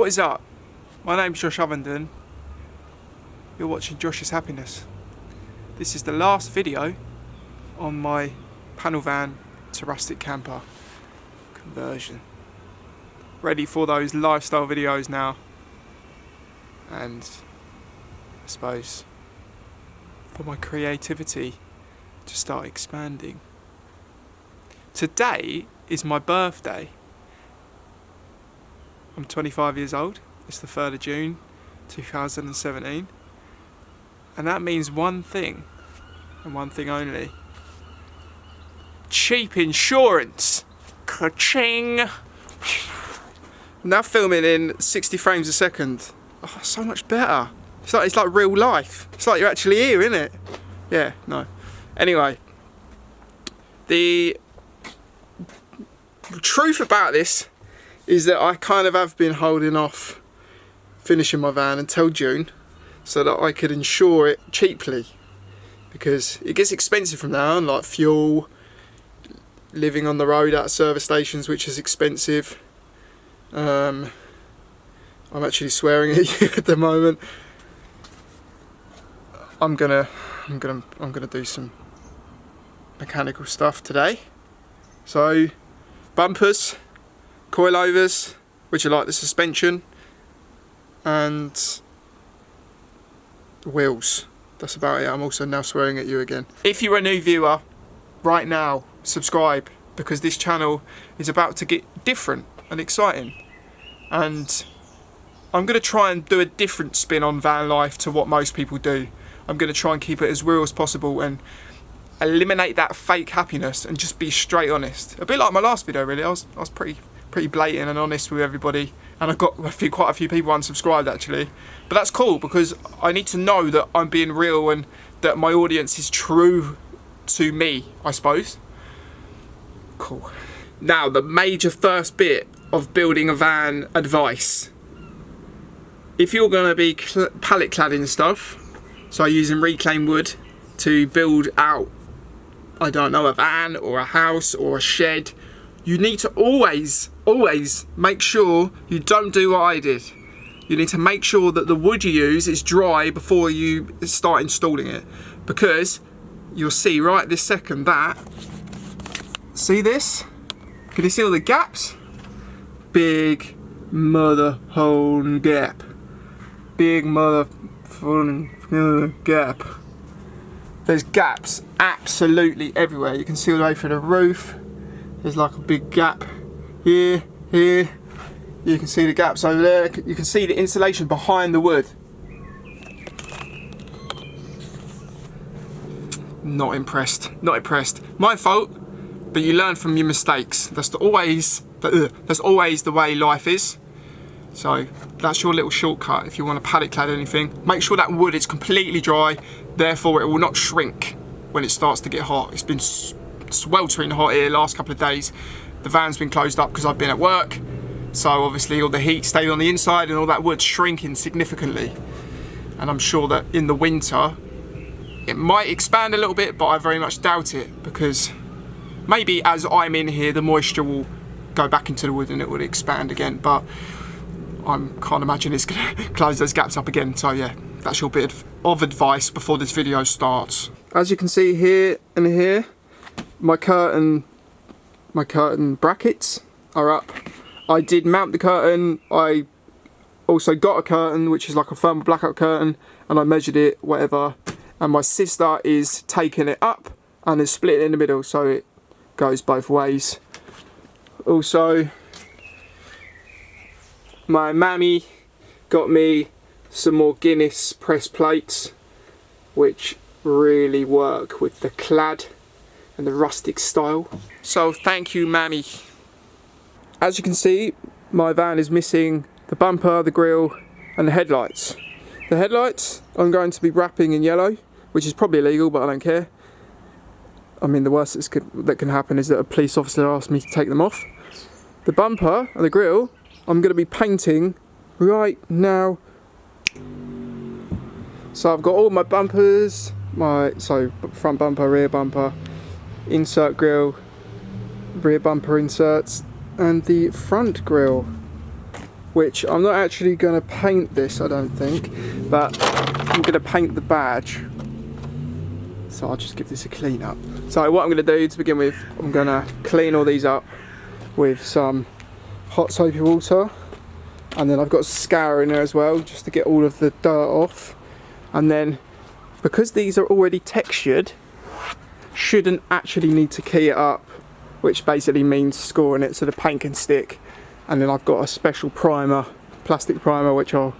What is up? My name's Josh Ovenden. You're watching Josh's Happiness. This is the last video on my panel van to rustic camper conversion. Ready for those lifestyle videos now. And I suppose for my creativity to start expanding. Today is my birthday. I'm 25 years old. It's the 3rd of June 2017. And that means one thing, and one thing only. Cheap insurance! Ka-ching! I'm now filming in 60 frames a second. Oh, so much better. It's like real life. It's like you're actually here, isn't it? Yeah, no. Anyway, the truth about this is that I kind of have been holding off finishing my van until June so that I could insure it cheaply, because it gets expensive from now on, like fuel, living on the road at service stations, which is expensive. I'm actually swearing at you at the moment. I'm gonna do some mechanical stuff today. So bumpers, coilovers, which are like the suspension, and the wheels. That's about it. I'm also now swearing at you again. If you're a new viewer, right now, subscribe, because this channel is about to get different and exciting. And I'm going to try and do a different spin on van life to what most people do. I'm going to try and keep it as real as possible and eliminate that fake happiness and just be straight honest. A bit like my last video, really. I was pretty blatant and honest with everybody, and I got quite a few people unsubscribed actually. But that's cool, because I need to know that I'm being real and that my audience is true to me, I suppose. Cool. Now, the major first bit of building a van advice. If you're going to be pallet cladding stuff, so using reclaimed wood to build out, I don't know, a van or a house or a shed, you need to always make sure you don't do what I did. You need to make sure that the wood you use is dry before you start installing it, because you'll see right this second that, see this? Can you see all the gaps? Big mother hole gap. Big mother gap. There's gaps absolutely everywhere. You can see all the way through the roof. There's like a big gap here. You can see the gaps over there. You can see the insulation behind the wood. Not impressed. My fault, but you learn from your mistakes. That's always the way life is. So that's your little shortcut if you want to pallet clad anything. Make sure that wood is completely dry, therefore it will not shrink when it starts to get hot. It's been sweltering hot here last couple of days. The van's been closed up because I've been at work, so obviously all the heat stayed on the inside and all that wood's shrinking significantly. And I'm sure that in the winter it might expand a little bit, but I very much doubt it, because maybe as I'm in here the moisture will go back into the wood and it would expand again, but I can't imagine it's going to close those gaps up again. So yeah, that's your bit of advice before this video starts. As you can see here and here, my curtain brackets are up. I did mount the curtain. I also got a curtain which is like a thermal blackout curtain, and I measured it, whatever, and my sister is taking it up and is split in the middle, so it goes both ways. Also, my mammy got me some more Guinness press plates, which really work with the clad and the rustic style. So thank you, mammy. As you can see, my van is missing the bumper, the grille and the headlights. The headlights I'm going to be wrapping in yellow, which is probably illegal, but I don't care. I mean, the worst that can happen is that a police officer asks me to take them off. The bumper and the grille I'm going to be painting right now. So I've got all my bumpers, front bumper, rear bumper, insert grille, rear bumper inserts, and the front grille. which I'm not actually going to paint this, I don't think, but I'm going to paint the badge. So I'll just give this a clean up. So what I'm going to do to begin with, I'm going to clean all these up with some hot soapy water, and then I've got scour in there as well just to get all of the dirt off. And then because these are already textured, shouldn't actually need to key it up, which basically means scoring it so the paint can stick. And then I've got a special primer, plastic primer, which I'll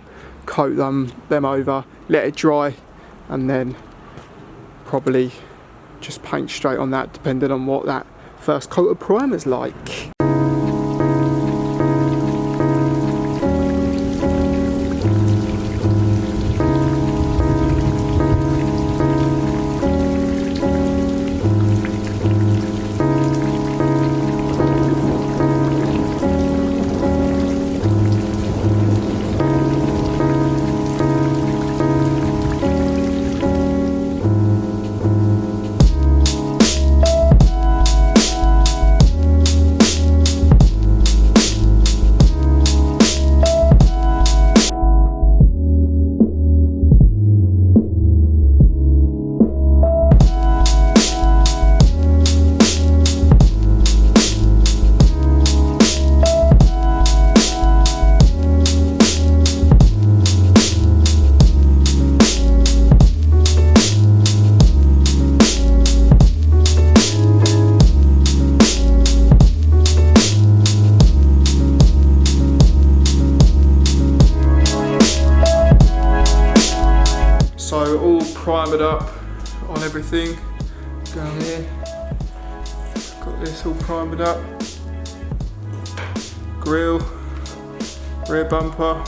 coat them over, let it dry, and then probably just paint straight on that, depending on what that first coat of primer's like. So all primered up on everything. Down here, got this all primered up. Grille, rear bumper,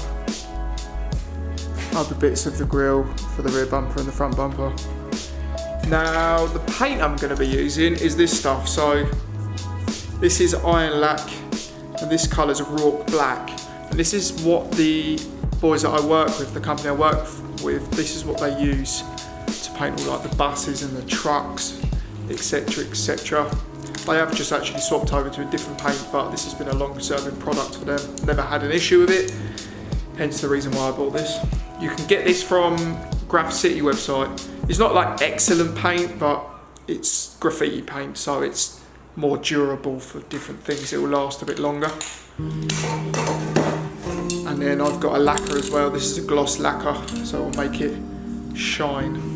other bits of the grille for the rear bumper and the front bumper. Now the paint I'm going to be using is this stuff. So this is iron lac and this colour is Rorke black. And this is what the boys that I work with, the company I work with, this is what they use to paint all like the buses and the trucks, etc, etc. They have just actually swapped over to a different paint, but this has been a long serving product for them. Never had an issue with it, hence the reason why I bought this. You can get this from Graph City website. It's not like excellent paint, but it's graffiti paint, so it's more durable for different things. It will last a bit longer. And then I've got a lacquer as well. This is a gloss lacquer, so it will make it shine.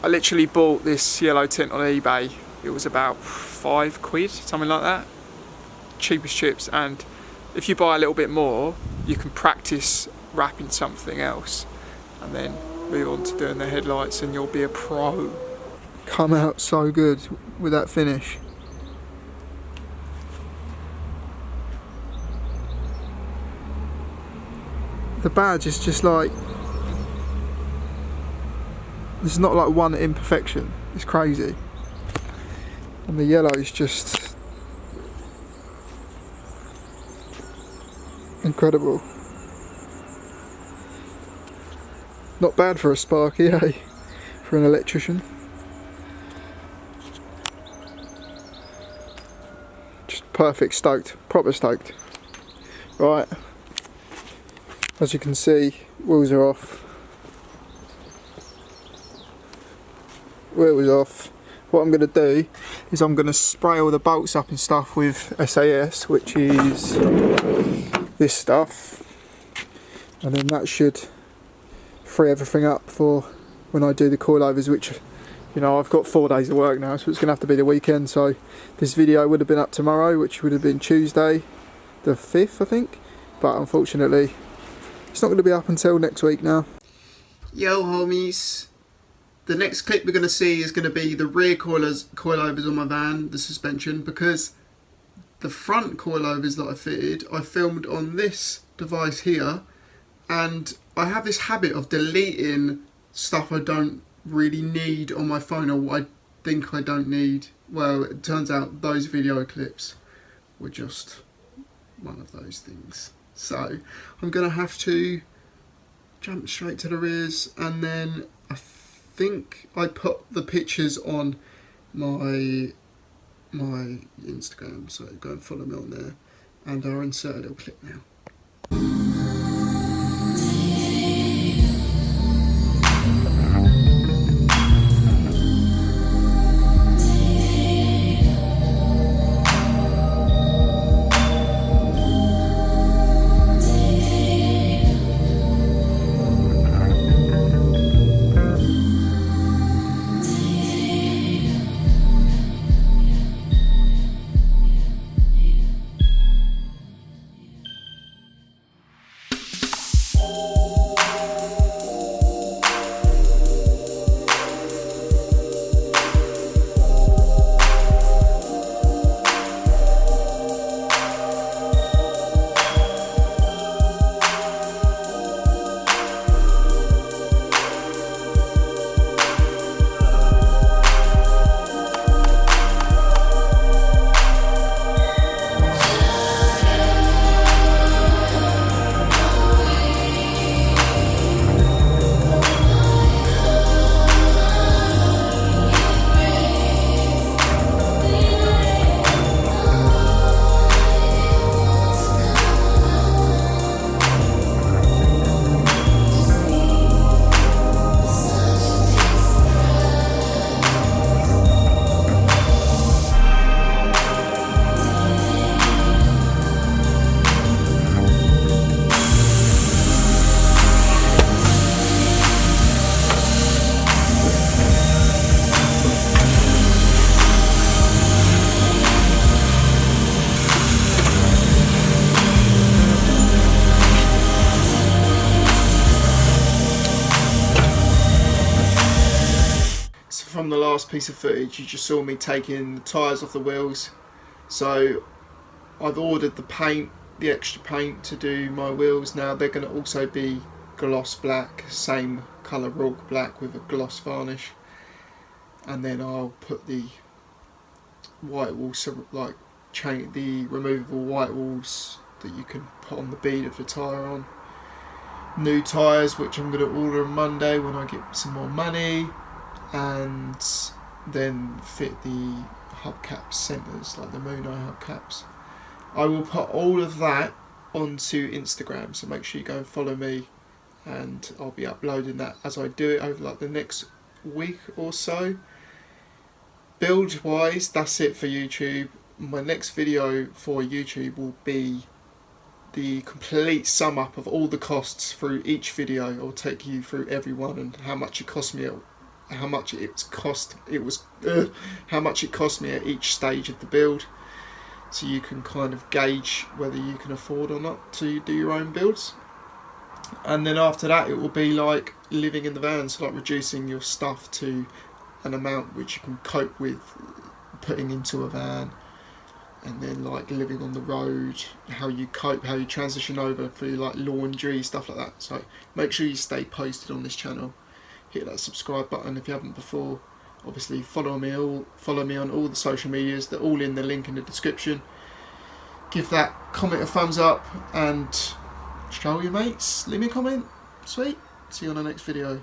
I literally bought this yellow tint on eBay. It was about £5, something like that. Cheapest chips, and if you buy a little bit more, you can practice wrapping something else and then move on to doing the headlights and you'll be a pro. Come out so good with that finish. The badge is just like, there's not like one imperfection, it's crazy. And the yellow is just incredible. Not bad for a Sparky, eh? For an electrician. Just perfect, stoked, proper stoked. Right, as you can see, wheels are off. wheels off, what I'm going to do is I'm going to spray all the bolts up and stuff with SAS, which is this stuff, and then that should free everything up for when I do the coilovers, which, you know, I've got 4 days of work now, so it's going to have to be the weekend. So this video would have been up tomorrow, which would have been Tuesday the 5th, I think, but unfortunately it's not going to be up until next week now. Yo homies, the next clip we're going to see is going to be the rear coilovers on my van, the suspension, because the front coilovers that I fitted I filmed on this device here, and I have this habit of deleting stuff I don't really need on my phone, or what I think I don't need. Well, it turns out those video clips were just one of those things. So I'm going to have to jump straight to the rears, and then I think I put the pictures on my Instagram, so go and follow me on there, and I'll insert a little clip now. From the last piece of footage, you just saw me taking the tyres off the wheels. So I've ordered the paint, the extra paint to do my wheels. Now they're going to also be gloss black, same colour Rorke black with a gloss varnish, and then I'll put the white walls, like the removable white walls that you can put on the bead of the tyre on. New tyres, which I'm going to order on Monday when I get some more money, and then fit the hubcap centres, like the Mono hubcaps. I will put all of that onto Instagram, so make sure you go and follow me, and I'll be uploading that as I do it over like the next week or so. Build wise, that's it for YouTube. My next video for YouTube will be the complete sum up of all the costs through each video. I'll take you through every one and how much it cost me, how much it cost me at each stage of the build, so you can kind of gauge whether you can afford or not to do your own builds. And then after that, it will be like living in the van, so like reducing your stuff to an amount which you can cope with putting into a van, and then like living on the road, how you cope, how you transition over for like laundry, stuff like that. So make sure you stay posted on this channel. Hit that subscribe button if you haven't before. Obviously follow me on all the social medias. They're all in the link in the description. Give that comment a thumbs up and show your mates. Leave me a comment. Sweet. See you on the next video.